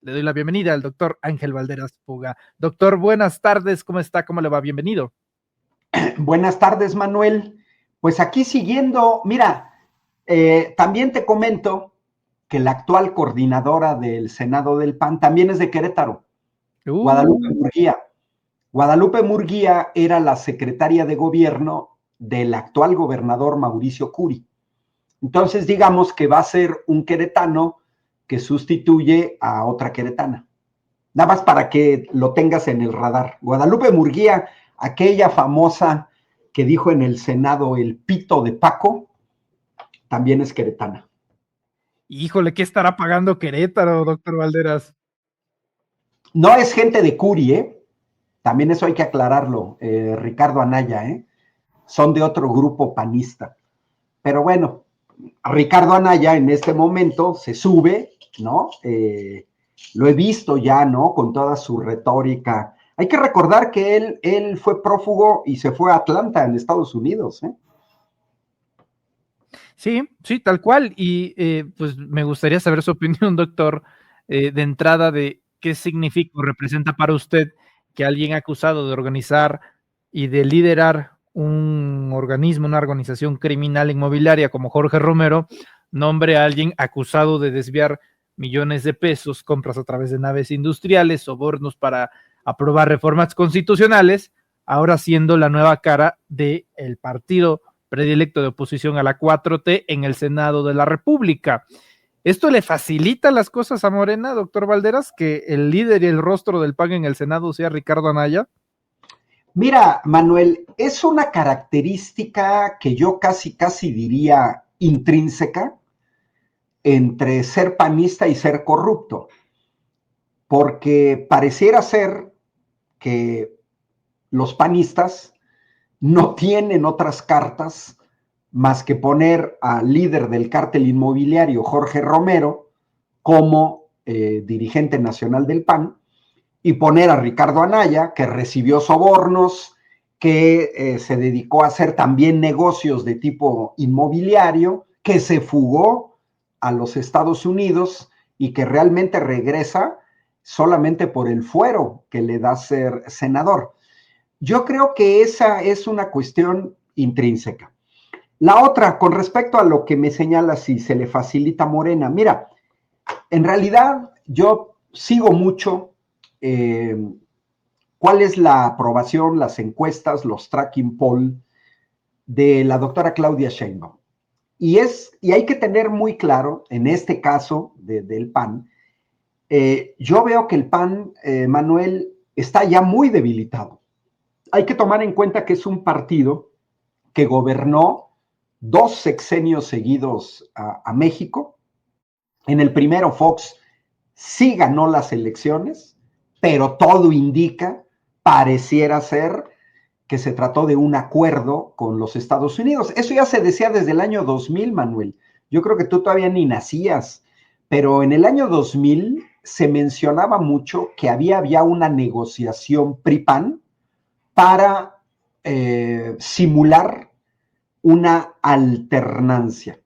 Le doy la bienvenida al doctor Ángel Valderas Puga. Doctor, buenas tardes, ¿cómo está? ¿Cómo le va? Bienvenido. Buenas tardes, Manuel. Pues aquí siguiendo, mira, también te comento que la actual coordinadora del Senado del PAN también es de Querétaro, Guadalupe Murguía. Guadalupe Murguía era la secretaria de gobierno del actual gobernador Mauricio Curi. Entonces, digamos que va a ser un queretano que sustituye a otra queretana. Nada más para que lo tengas en el radar. Guadalupe Murguía, aquella famosa que dijo en el Senado el pito de Paco, también es queretana. Híjole, ¿qué estará pagando Querétaro, doctor Valderas? No es gente de Curi, ¿eh? También eso hay que aclararlo, Ricardo Anaya, ¿eh? Son de otro grupo panista. Pero bueno, Ricardo Anaya en este momento se sube, ¿no? Lo he visto ya, ¿no? Con toda su retórica. Hay que recordar que él fue prófugo y se fue a Atlanta, en Estados Unidos, ¿eh? Sí, sí, tal cual. Y pues me gustaría saber su opinión, doctor, de entrada de qué significa o representa para usted que alguien acusado de organizar y de liderar un organismo, una organización criminal inmobiliaria como Jorge Romero, nombre a alguien acusado de desviar millones de pesos, compras a través de naves industriales, sobornos para aprobar reformas constitucionales, ahora siendo la nueva cara del partido predilecto de oposición a la 4T en el Senado de la República. ¿Esto le facilita las cosas a Morena, doctor Valderas, que el líder y el rostro del PAN en el Senado sea Ricardo Anaya? Mira, Manuel, es una característica que yo casi diría intrínseca entre ser panista y ser corrupto, porque pareciera ser que los panistas no tienen otras cartas más que poner al líder del cártel inmobiliario, Jorge Romero, como dirigente nacional del PAN, y poner a Ricardo Anaya, que recibió sobornos, que se dedicó a hacer también negocios de tipo inmobiliario, que se fugó a los Estados Unidos y que realmente regresa solamente por el fuero que le da ser senador. Yo creo que esa es una cuestión intrínseca. La otra, con respecto a lo que me señala si se le facilita a Morena, mira, en realidad yo sigo mucho cuál es la aprobación, las encuestas, los tracking poll de la doctora Claudia Sheinbaum. Y hay que tener muy claro, en este caso del PAN, yo veo que el PAN, Manuel, está ya muy debilitado. Hay que tomar en cuenta que es un partido que gobernó 2 sexenios seguidos a México. En el primero Fox sí ganó las elecciones, pero todo indica, pareciera ser, que se trató de un acuerdo con los Estados Unidos. Eso ya se decía desde el año 2000, Manuel. Yo creo que tú todavía ni nacías, pero en el año 2000 se mencionaba mucho que había una negociación PRI-PAN para simular una alternancia,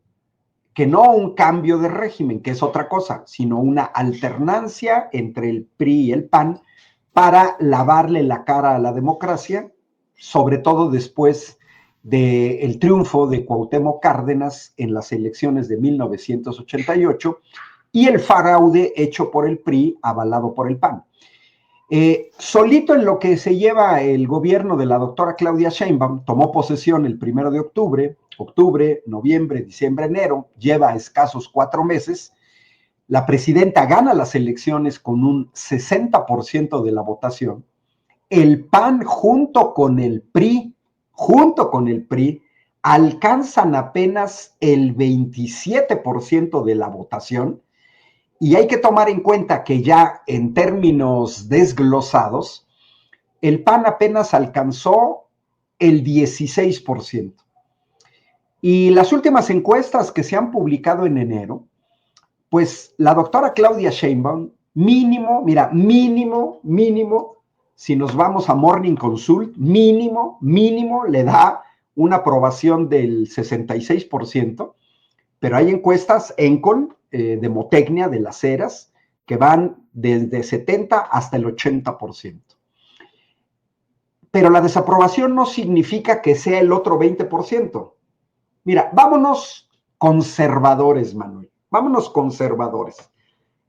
que no un cambio de régimen, que es otra cosa, sino una alternancia entre el PRI y el PAN para lavarle la cara a la democracia, sobre todo después del triunfo de Cuauhtémoc Cárdenas en las elecciones de 1988 y el fraude hecho por el PRI, avalado por el PAN. Solito en lo que se lleva el gobierno de la doctora Claudia Sheinbaum, tomó posesión el 1 de octubre, noviembre, diciembre, enero, lleva escasos 4 meses. La presidenta gana las elecciones con un 60% de la votación. El PAN junto con el PRI, alcanzan apenas el 27% de la votación. Y hay que tomar en cuenta que ya en términos desglosados, el PAN apenas alcanzó el 16%. Y las últimas encuestas que se han publicado en enero, pues la doctora Claudia Sheinbaum, mínimo, si nos vamos a Morning Consult, mínimo, le da una aprobación del 66%, pero hay encuestas Encol, Demotecnia, de Las Heras, que van desde 70 hasta el 80%. Pero la desaprobación no significa que sea el otro 20%. Mira, vámonos conservadores, Manuel. Vámonos conservadores.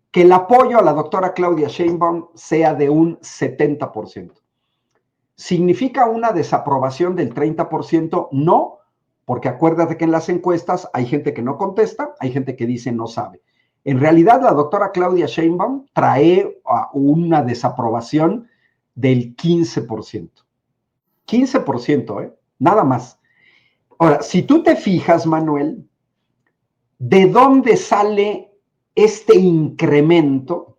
Que el apoyo a la doctora Claudia Sheinbaum sea de un 70%. ¿Significa una desaprobación del 30%? No, porque acuérdate que en las encuestas hay gente que no contesta, hay gente que dice no sabe. En realidad, la doctora Claudia Sheinbaum trae una desaprobación del 15%. 15%, nada más. Ahora, si tú te fijas, Manuel, ¿de dónde sale este incremento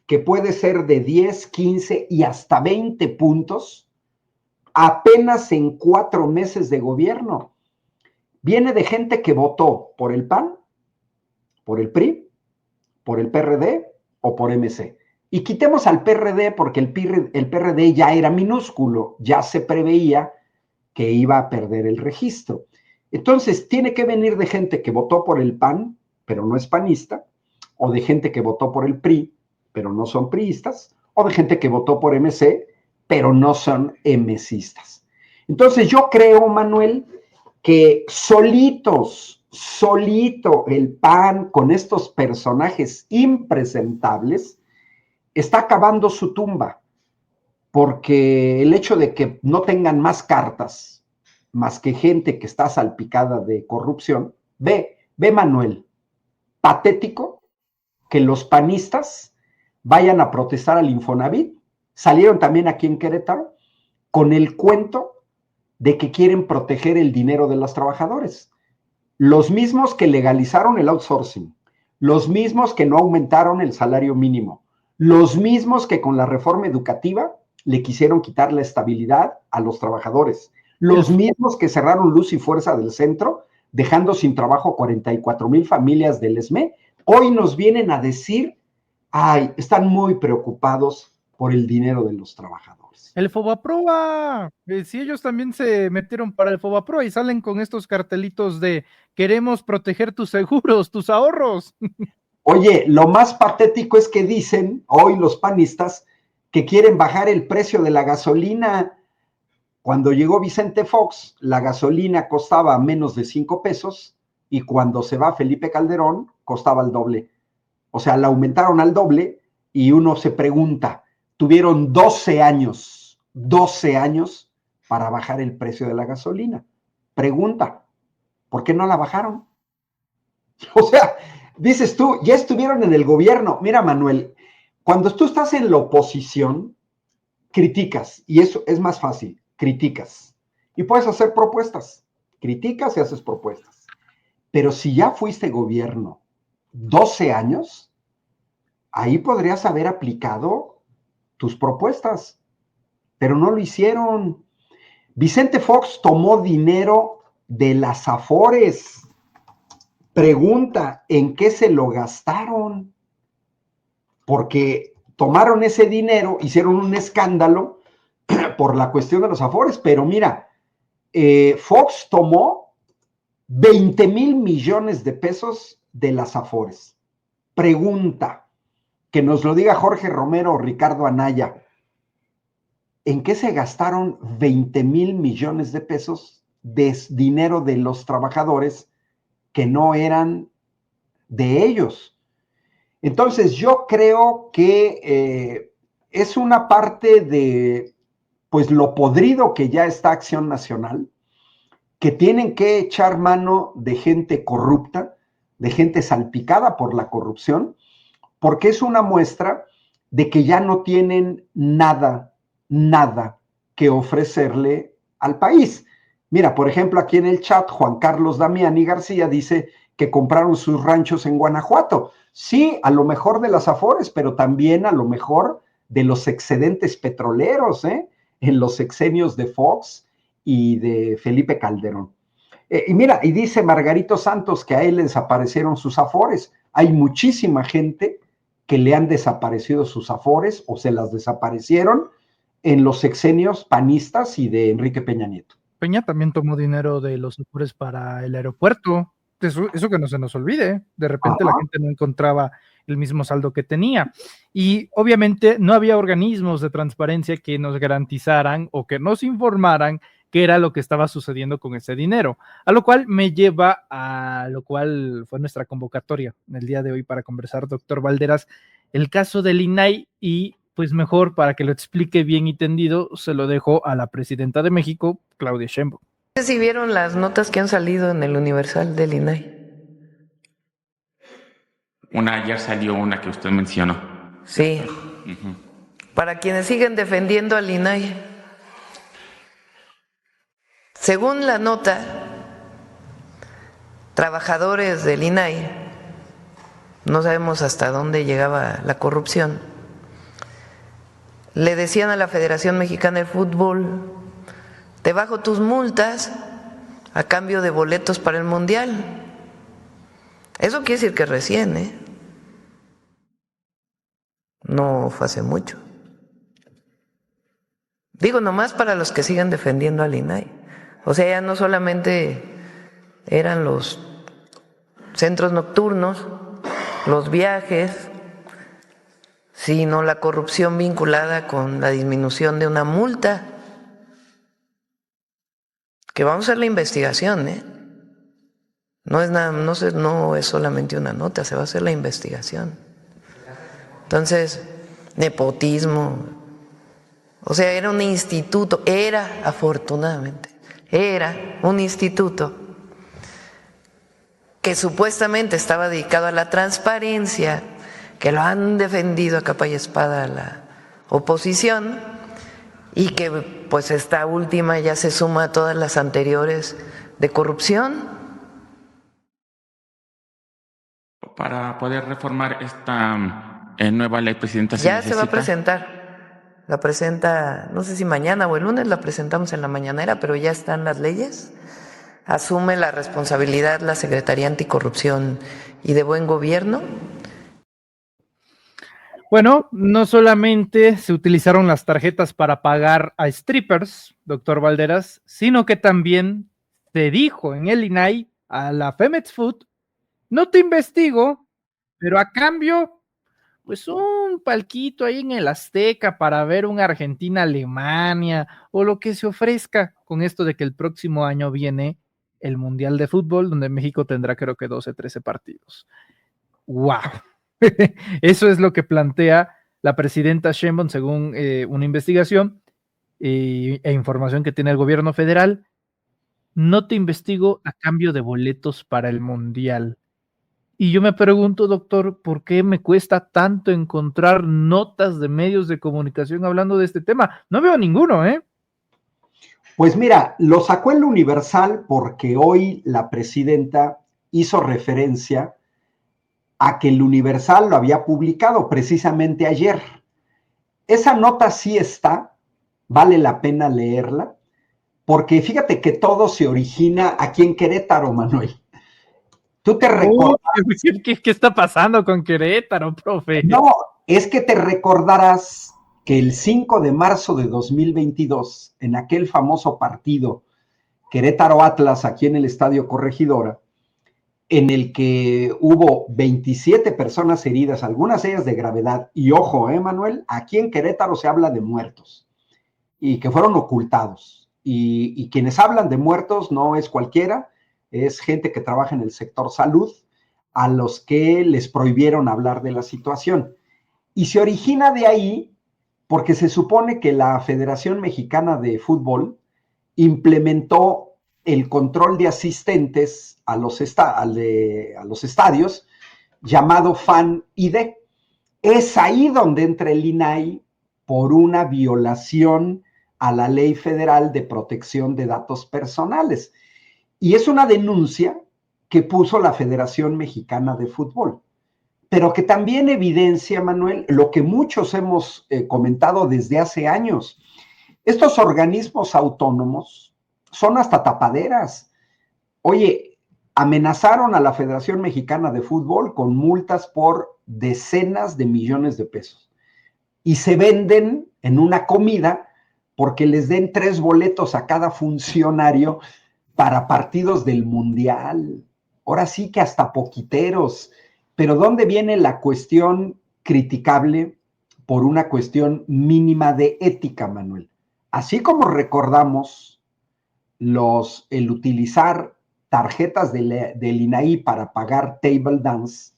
que puede ser de 10, 15 y hasta 20 puntos apenas en 4 meses de gobierno? Viene de gente que votó por el PAN, por el PRI, por el PRD o por MC. Y quitemos al PRD porque el PRD ya era minúsculo, ya se preveía que iba a perder el registro. Entonces, tiene que venir de gente que votó por el PAN, pero no es panista, o de gente que votó por el PRI, pero no son priistas, o de gente que votó por MC, pero no son MCistas. Entonces, yo creo, Manuel, que solito el PAN con estos personajes impresentables está acabando su tumba, porque el hecho de que no tengan más cartas, más que gente que está salpicada de corrupción, ve Manuel, patético que los panistas vayan a protestar al Infonavit, salieron también aquí en Querétaro, con el cuento de que quieren proteger el dinero de los trabajadores. Los mismos que legalizaron el outsourcing, los mismos que no aumentaron el salario mínimo, los mismos que con la reforma educativa le quisieron quitar la estabilidad a los trabajadores, los mismos que cerraron Luz y Fuerza del Centro, dejando sin trabajo 44,000 familias del ESME, hoy nos vienen a decir, ay, están muy preocupados por el dinero de los trabajadores. El Fobaproa, sí, ellos también se metieron para el Fobaproa y salen con estos cartelitos de queremos proteger tus seguros, tus ahorros. Oye, lo más patético es que dicen hoy los panistas que quieren bajar el precio de la gasolina. Cuando llegó Vicente Fox, la gasolina costaba menos de 5 pesos y cuando se va Felipe Calderón, costaba el doble. O sea, la aumentaron al doble y uno se pregunta, tuvieron 12 años para bajar el precio de la gasolina. Pregunta, ¿por qué no la bajaron? O sea, dices tú, ya estuvieron en el gobierno. Mira, Manuel, cuando tú estás en la oposición, criticas, y eso es más fácil, criticas. Y puedes hacer propuestas, criticas y haces propuestas. Pero si ya fuiste gobierno 12 años, ahí podrías haber aplicado tus propuestas, pero no lo hicieron. Vicente Fox tomó dinero de las Afores. Pregunta, ¿en qué se lo gastaron? Porque tomaron ese dinero, hicieron un escándalo por la cuestión de los Afores, pero mira, Fox tomó 20,000 millones de pesos de las Afores. Pregunta, que nos lo diga Jorge Romero o Ricardo Anaya, ¿en qué se gastaron 20,000 millones de pesos de dinero de los trabajadores que no eran de ellos? Entonces yo creo que es una parte de pues lo podrido que ya está Acción Nacional, que tienen que echar mano de gente corrupta, de gente salpicada por la corrupción, porque es una muestra de que ya no tienen nada que ofrecerle al país. Mira, por ejemplo, aquí en el chat, Juan Carlos Damiani García dice que compraron sus ranchos en Guanajuato. Sí, a lo mejor de las Afores, pero también a lo mejor de los excedentes petroleros, en los sexenios de Fox y de Felipe Calderón. Y mira, y dice Margarito Santos que a él le desaparecieron sus Afores. Hay muchísima gente que le han desaparecido sus Afores o se las desaparecieron en los sexenios panistas y de Enrique Peña Nieto. Peña también tomó dinero de los Afores para el aeropuerto. Eso que no se nos olvide. De repente la gente no encontraba el mismo saldo que tenía. Y obviamente no había organismos de transparencia que nos garantizaran o que nos informaran qué era lo que estaba sucediendo con ese dinero, a lo cual me lleva a lo cual fue nuestra convocatoria en el día de hoy para conversar, doctor Valderas, el caso del INAI, y pues mejor para que lo explique bien y tendido, se lo dejo a la presidenta de México, Claudia Sheinbaum. No sé si vieron las notas que han salido en el Universal del INAI. Ayer salió una que usted mencionó. Sí. Para quienes siguen defendiendo al INAI. Según la nota, trabajadores del INAI, no sabemos hasta dónde llegaba la corrupción, le decían a la Federación Mexicana de Fútbol: te bajo tus multas a cambio de boletos para el Mundial. Eso quiere decir que recién, no fue hace mucho. Digo, nomás para los que siguen defendiendo al INAI. O sea, ya no solamente eran los centros nocturnos, los viajes, sino la corrupción vinculada con la disminución de una multa. Que vamos a hacer la investigación, No es nada, no es solamente una nota, se va a hacer la investigación. Entonces, nepotismo. O sea, era un instituto, afortunadamente, era un instituto que supuestamente estaba dedicado a la transparencia, que lo han defendido a capa y espada la oposición, y que pues esta última ya se suma a todas las anteriores de corrupción. Para poder reformar esta nueva ley, presidenta, ya se va a presentar. La presenta, no sé si mañana o el lunes, la presentamos en la mañanera, pero ya están las leyes. Asume la responsabilidad la Secretaría Anticorrupción y de Buen Gobierno. Bueno, no solamente se utilizaron las tarjetas para pagar a strippers, doctor Valderas, sino que también se dijo en el INAI a la Femex Food: no te investigo, pero a cambio, pues un palquito ahí en el Azteca para ver un Argentina-Alemania o lo que se ofrezca, con esto de que el próximo año viene el Mundial de Fútbol, donde México tendrá creo que 12, 13 partidos. ¡Wow! Eso es lo que plantea la presidenta Sheinbaum según una investigación e información que tiene el gobierno federal. No te investigo a cambio de boletos para el Mundial. Y yo me pregunto, doctor, ¿por qué me cuesta tanto encontrar notas de medios de comunicación hablando de este tema? No veo ninguno, Pues mira, lo sacó el Universal porque hoy la presidenta hizo referencia a que el Universal lo había publicado precisamente ayer. Esa nota sí está, vale la pena leerla, porque fíjate que todo se origina aquí en Querétaro, Manuel. ¿Tú te recordarás? ¿Qué está pasando con Querétaro, profe? No, es que te recordarás que el 5 de marzo de 2022, en aquel famoso partido Querétaro Atlas, aquí en el Estadio Corregidora, en el que hubo 27 personas heridas, algunas de ellas de gravedad, y ojo, Manuel, aquí en Querétaro se habla de muertos, y que fueron ocultados, y quienes hablan de muertos no es cualquiera, es gente que trabaja en el sector salud, a los que les prohibieron hablar de la situación. Y se origina de ahí porque se supone que la Federación Mexicana de Fútbol implementó el control de asistentes a los estadios llamado Fan ID. Es ahí donde entra el INAI por una violación a la Ley Federal de Protección de Datos Personales. Y es una denuncia que puso la Federación Mexicana de Fútbol, pero que también evidencia, Manuel, lo que muchos hemos comentado desde hace años. Estos organismos autónomos son hasta tapaderas. Oye, amenazaron a la Federación Mexicana de Fútbol con multas por decenas de millones de pesos. Y se venden en una comida porque les den 3 boletos a cada funcionario para partidos del Mundial. Ahora sí que hasta poquiteros. Pero ¿dónde viene la cuestión criticable por una cuestión mínima de ética, Manuel? Así como recordamos el utilizar tarjetas del INAI para pagar table dance,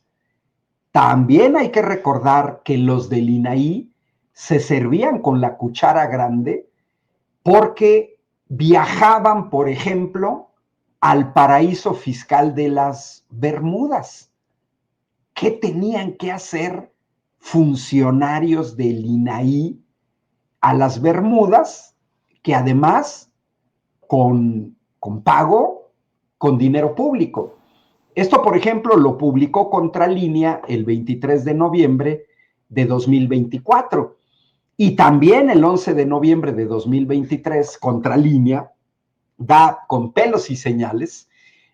también hay que recordar que los del INAI se servían con la cuchara grande porque viajaban, por ejemplo, al paraíso fiscal de las Bermudas. ¿Qué tenían que hacer funcionarios del INAI a las Bermudas, que además con pago, con dinero público? Esto, por ejemplo, lo publicó Contralínea el 23 de noviembre de 2024. Y también el 11 de noviembre de 2023, Contralínea da con pelos y señales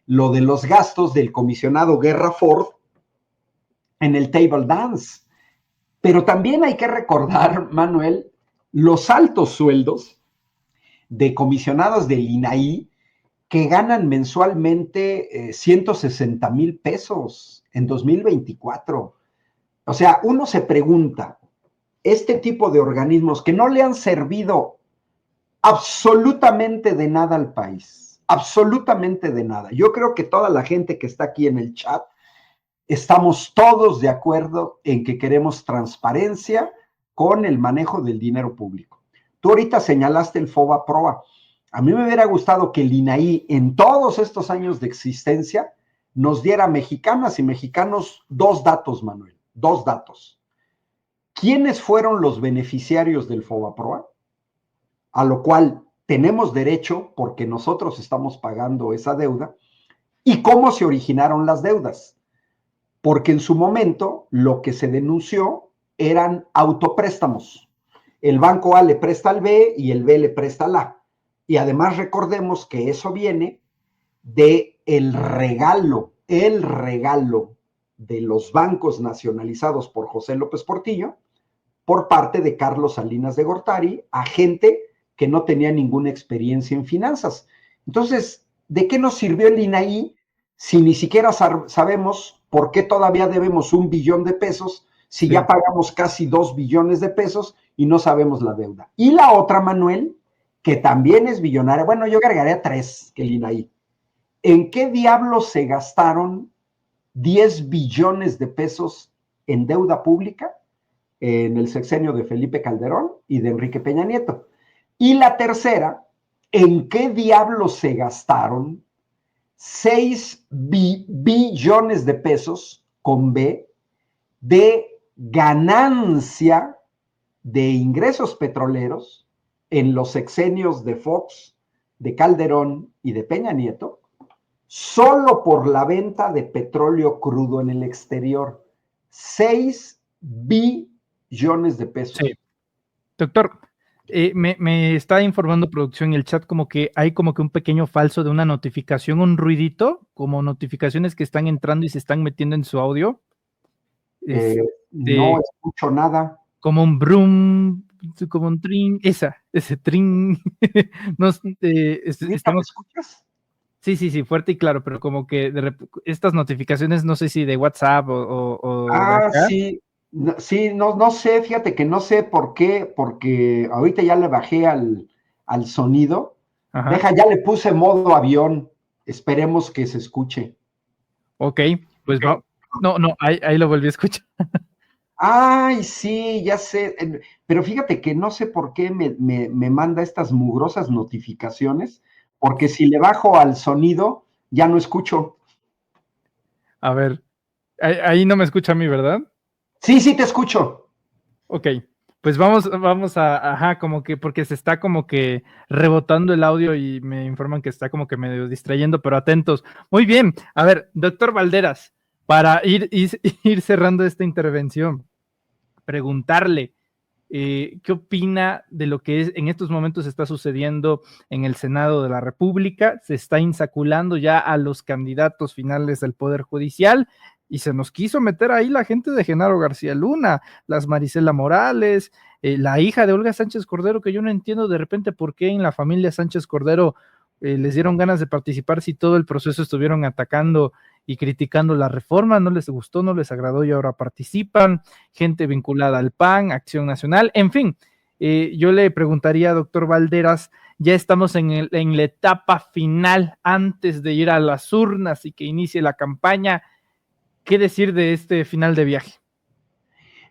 lo de los gastos del comisionado Guerra Ford en el table dance. Pero también hay que recordar, Manuel, los altos sueldos de comisionados del INAI que ganan mensualmente 160,000 pesos en 2024. O sea, uno se pregunta, este tipo de organismos que no le han servido absolutamente de nada al país, absolutamente de nada. Yo creo que toda la gente que está aquí en el chat, estamos todos de acuerdo en que queremos transparencia con el manejo del dinero público. Tú ahorita señalaste el FOBAPROA. A mí me hubiera gustado que el INAI en todos estos años de existencia nos diera mexicanas y mexicanos 2 datos, Manuel, 2 datos. ¿Quiénes fueron los beneficiarios del FOBAPROA? A lo cual tenemos derecho porque nosotros estamos pagando esa deuda. ¿Y cómo se originaron las deudas? Porque en su momento lo que se denunció eran autopréstamos. El banco A le presta al B y el B le presta al A. Y además recordemos que eso viene de el regalo de los bancos nacionalizados por José López Portillo por parte de Carlos Salinas de Gortari a gente que no tenía ninguna experiencia en finanzas. Entonces, ¿de qué nos sirvió el INAI si ni siquiera sabemos por qué todavía debemos 1 billón de pesos si ya pagamos casi 2 billones de pesos y no sabemos la deuda? Y la otra, Manuel, que también es billonaria, bueno, yo agregaría 3 que el INAI. ¿En qué diablos se gastaron 10 billones de pesos en deuda pública en el sexenio de Felipe Calderón y de Enrique Peña Nieto? Y la tercera, ¿en qué diablos se gastaron 6 billones de pesos con B de ganancia de ingresos petroleros en los sexenios de Fox, de Calderón y de Peña Nieto, solo por la venta de petróleo crudo en el exterior? 6 billones de pesos. Sí. Doctor, me está informando producción en el chat como que hay como que un pequeño falso de una notificación, un ruidito, como notificaciones que están entrando y se están metiendo en su audio. No escucho nada. Como un brum, como un trin, ese trin. ¿Me escuchas? Sí, fuerte y claro, pero como que estas notificaciones, no sé si de WhatsApp o sí. Sí, no sé, fíjate que no sé por qué, porque ahorita ya le bajé al sonido. Ajá. Ya le puse modo avión, esperemos que se escuche. Ok, pues va. No, ahí lo volví a escuchar. Ay, sí, ya sé, pero fíjate que no sé por qué me manda estas mugrosas notificaciones, porque si le bajo al sonido, ya no escucho. A ver, ahí no me escucha a mí, ¿verdad? Sí, te escucho. Ok, pues vamos a, como que, porque se está como que rebotando el audio y me informan que está como que medio distrayendo, pero atentos. Muy bien, a ver, doctor Valderas, para ir cerrando esta intervención, preguntarle, ¿qué opina de lo que en estos momentos está sucediendo en el Senado de la República? Se está insaculando ya a los candidatos finales del Poder Judicial y se nos quiso meter ahí la gente de Genaro García Luna, las Marisela Morales, la hija de Olga Sánchez Cordero, que yo no entiendo de repente por qué en la familia Sánchez Cordero les dieron ganas de participar si todo el proceso estuvieron atacando y criticando la reforma, no les gustó, no les agradó y ahora participan, gente vinculada al PAN, Acción Nacional, en fin. Yo le preguntaría, doctor Valderas, ya estamos en la etapa final antes de ir a las urnas y que inicie la campaña. ¿Qué decir de este final de viaje?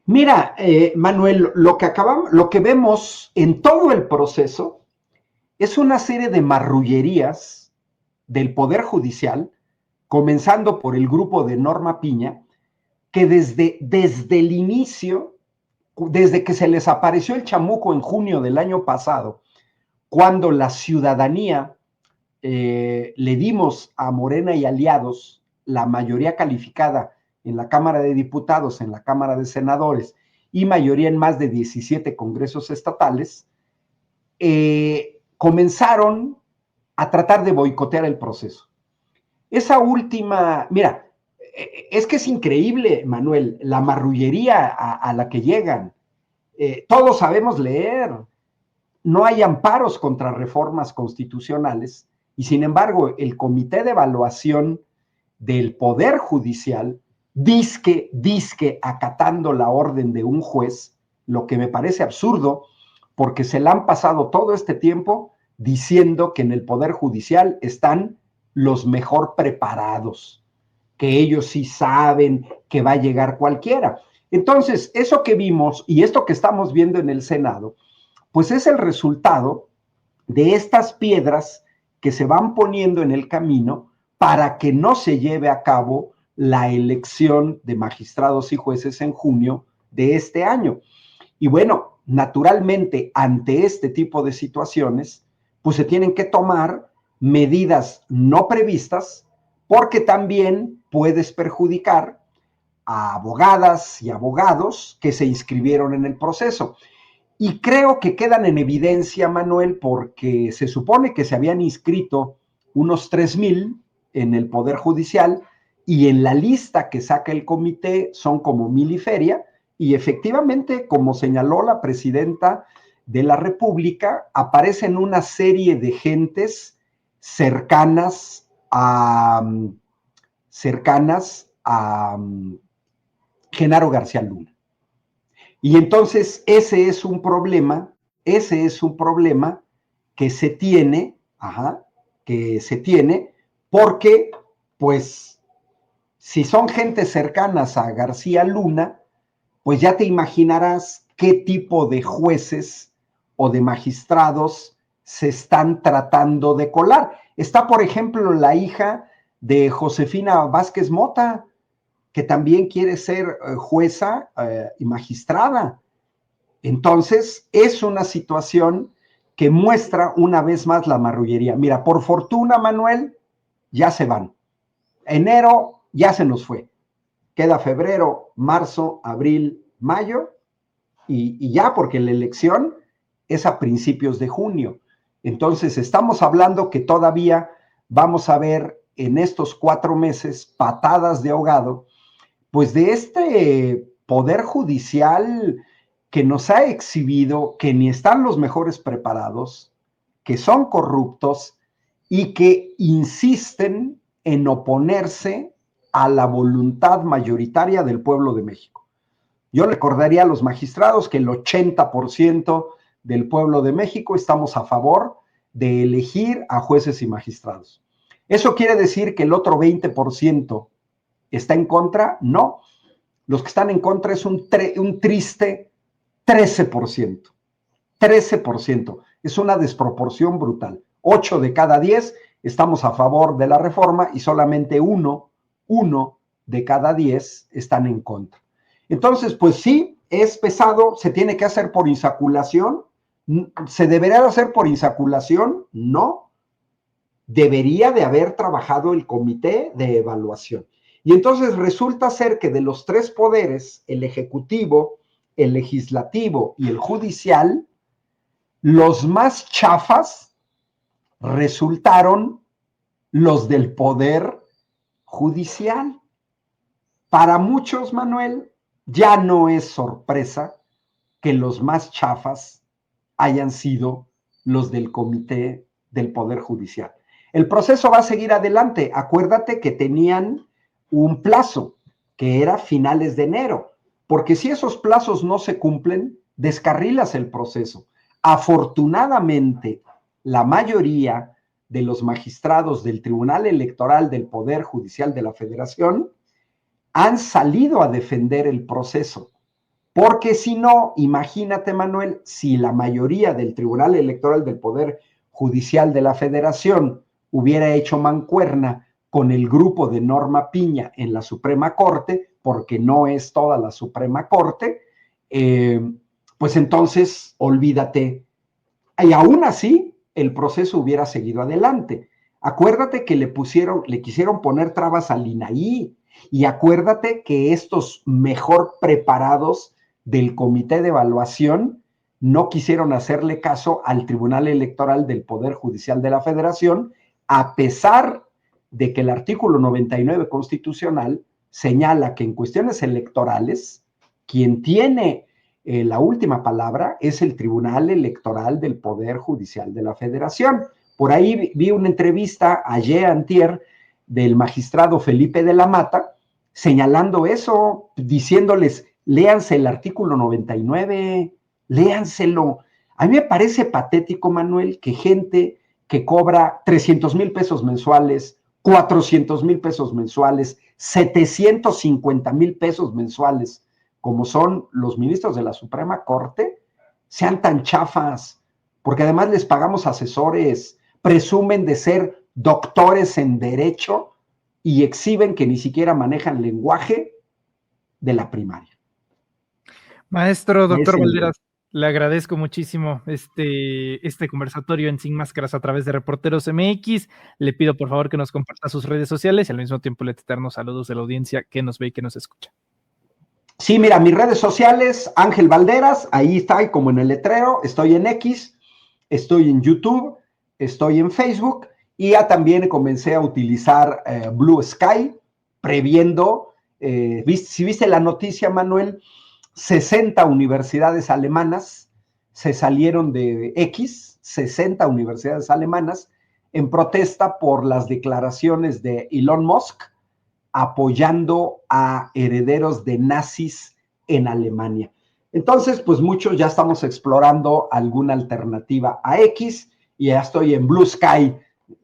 Mira, Manuel, lo que vemos en todo el proceso es una serie de marrullerías del Poder Judicial, comenzando por el grupo de Norma Piña, que desde el inicio, desde que se les apareció el chamuco en junio del año pasado, cuando la ciudadanía le dimos a Morena y aliados la mayoría calificada en la Cámara de Diputados, en la Cámara de Senadores y mayoría en más de 17 congresos estatales, comenzaron a tratar de boicotear el proceso. Esa última, mira, es que es increíble, Manuel, la marrullería a la que llegan. Todos sabemos leer, no hay amparos contra reformas constitucionales y sin embargo el Comité de Evaluación del Poder Judicial dizque acatando la orden de un juez, lo que me parece absurdo porque se la han pasado todo este tiempo diciendo que en el Poder Judicial están los mejor preparados, que ellos sí saben que va a llegar cualquiera. Entonces, eso que vimos y esto que estamos viendo en el Senado, pues es el resultado de estas piedras que se van poniendo en el camino para que no se lleve a cabo la elección de magistrados y jueces en junio de este año. Y bueno, naturalmente, ante este tipo de situaciones, pues se tienen que tomar medidas no previstas, porque también puedes perjudicar a abogadas y abogados que se inscribieron en el proceso. Y creo que quedan en evidencia, Manuel, porque se supone que se habían inscrito unos 3,000 en el Poder Judicial y en la lista que saca el comité son como 1,000 y feria, y efectivamente, como señaló la presidenta de la República, aparecen una serie de gentes cercanas a Genaro García Luna. Y entonces ese es un problema que se tiene, porque pues si son gentes cercanas a García Luna, pues ya te imaginarás qué tipo de jueces o de magistrados se están tratando de colar. Está, por ejemplo, la hija de Josefina Vázquez Mota, que también quiere ser jueza y magistrada. Entonces, es una situación que muestra una vez más la marrullería. Mira, por fortuna, Manuel, ya se van. Enero ya se nos fue. Queda febrero, marzo, abril, mayo, y ya, porque la elección es a principios de junio. Entonces, estamos hablando que todavía vamos a ver en estos 4 meses patadas de ahogado, pues de este Poder Judicial que nos ha exhibido que ni están los mejores preparados, que son corruptos y que insisten en oponerse a la voluntad mayoritaria del pueblo de México. Yo recordaría a los magistrados que el 80% del pueblo de México estamos a favor de elegir a jueces y magistrados. ¿Eso quiere decir que el otro 20% está en contra? No. Los que están en contra es un triste 13%. 13%. Es una desproporción brutal. 8 de cada 10 estamos a favor de la reforma y solamente uno de cada 10 están en contra. Entonces, pues sí, es pesado, se tiene que hacer por insaculación. ¿Se debería de hacer por insaculación? No. Debería de haber trabajado el comité de evaluación. Y entonces resulta ser que de los 3 poderes, el ejecutivo, el legislativo y el judicial, los más chafas resultaron los del poder judicial. Para muchos, Manuel, ya no es sorpresa que los más chafas hayan sido los del comité del Poder Judicial. El proceso va a seguir adelante. Acuérdate que tenían un plazo, que era finales de enero, porque si esos plazos no se cumplen, descarrilas el proceso. Afortunadamente, la mayoría de los magistrados del Tribunal Electoral del Poder Judicial de la Federación han salido a defender el proceso, porque si no, imagínate, Manuel, si la mayoría del Tribunal Electoral del Poder Judicial de la Federación hubiera hecho mancuerna con el grupo de Norma Piña en la Suprema Corte, porque no es toda la Suprema Corte, pues entonces, olvídate. Y aún así, el proceso hubiera seguido adelante. Acuérdate que le quisieron poner trabas al INAI, y acuérdate que estos mejor preparados del Comité de Evaluación no quisieron hacerle caso al Tribunal Electoral del Poder Judicial de la Federación, a pesar de que el artículo 99 constitucional señala que en cuestiones electorales, quien tiene la última palabra es el Tribunal Electoral del Poder Judicial de la Federación. Por ahí vi una entrevista ayer antier del magistrado Felipe de la Mata, señalando eso, diciéndoles, léanse el artículo 99, léanselo. A mí me parece patético, Manuel, que gente que cobra 300,000 pesos mensuales, 400,000 pesos mensuales, 750,000 pesos mensuales, como son los ministros de la Suprema Corte, sean tan chafas, porque además les pagamos asesores, presumen de ser doctores en derecho y exhiben que ni siquiera manejan lenguaje de la primaria. Maestro, doctor Valderas, le agradezco muchísimo este conversatorio en Sin Máscaras a través de Reporteros MX. Le pido por favor que nos comparta sus redes sociales y al mismo tiempo le eternos saludos de la audiencia que nos ve y que nos escucha. Sí, mira, mis redes sociales, Ángel Valderas, ahí está, como en el letrero, estoy en X, estoy en YouTube, estoy en Facebook, y ya también comencé a utilizar Blue Sky, previendo, si viste la noticia, Manuel, 60 universidades alemanas se salieron de X, 60 universidades alemanas, en protesta por las declaraciones de Elon Musk, apoyando a herederos de nazis en Alemania. Entonces, pues muchos ya estamos explorando alguna alternativa a X, y ya estoy en Blue Sky.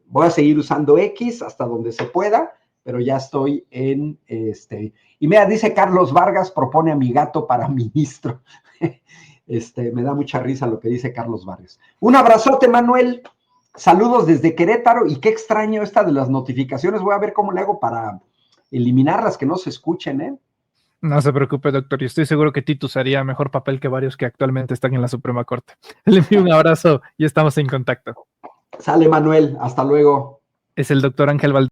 Voy a seguir usando X hasta donde se pueda, pero ya estoy en Y mira, dice Carlos Vargas, propone a mi gato para ministro. Me da mucha risa lo que dice Carlos Vargas. Un abrazote, Manuel. Saludos desde Querétaro, y qué extraño esta de las notificaciones. Voy a ver cómo le hago para eliminarlas, que no se escuchen, ¿eh? No se preocupe, doctor, y estoy seguro que Titus haría mejor papel que varios que actualmente están en la Suprema Corte. Le envío un abrazo y estamos en contacto. Sale, Manuel, hasta luego. Es el doctor Ángel Valderas.